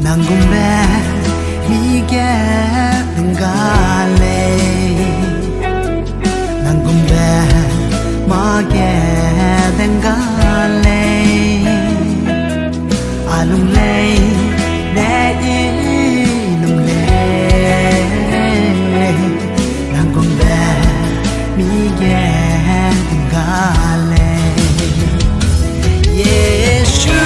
Nangumbe mige ngale Nangumbe mage ngale Alung lay ne inung lay Nangumbe mige ngale Yeshu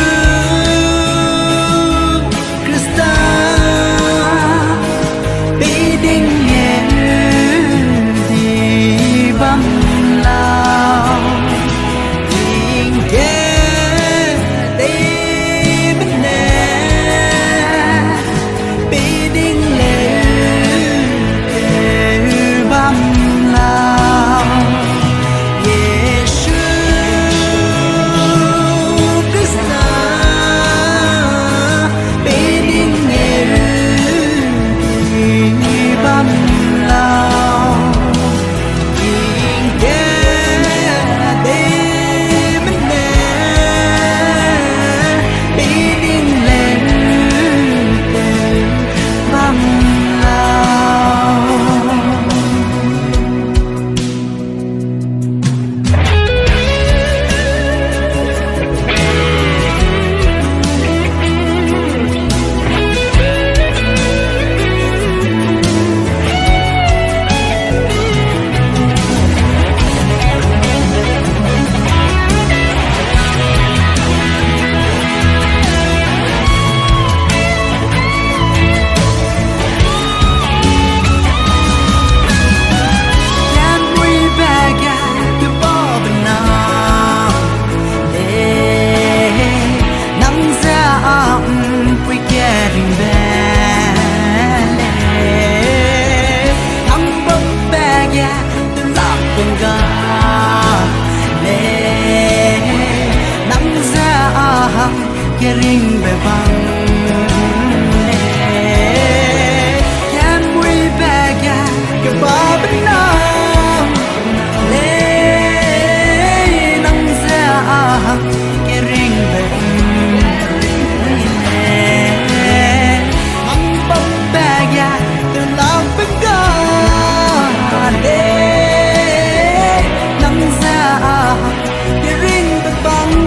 Kering bebang le Can we beg ya kebabenang le Nang sa kering bebang le Mang beg ya telah pegang le Nang sa kering bebang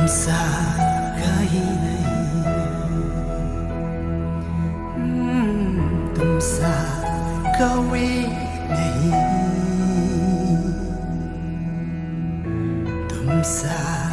Sa kahi tum sa kawi nahi tum sa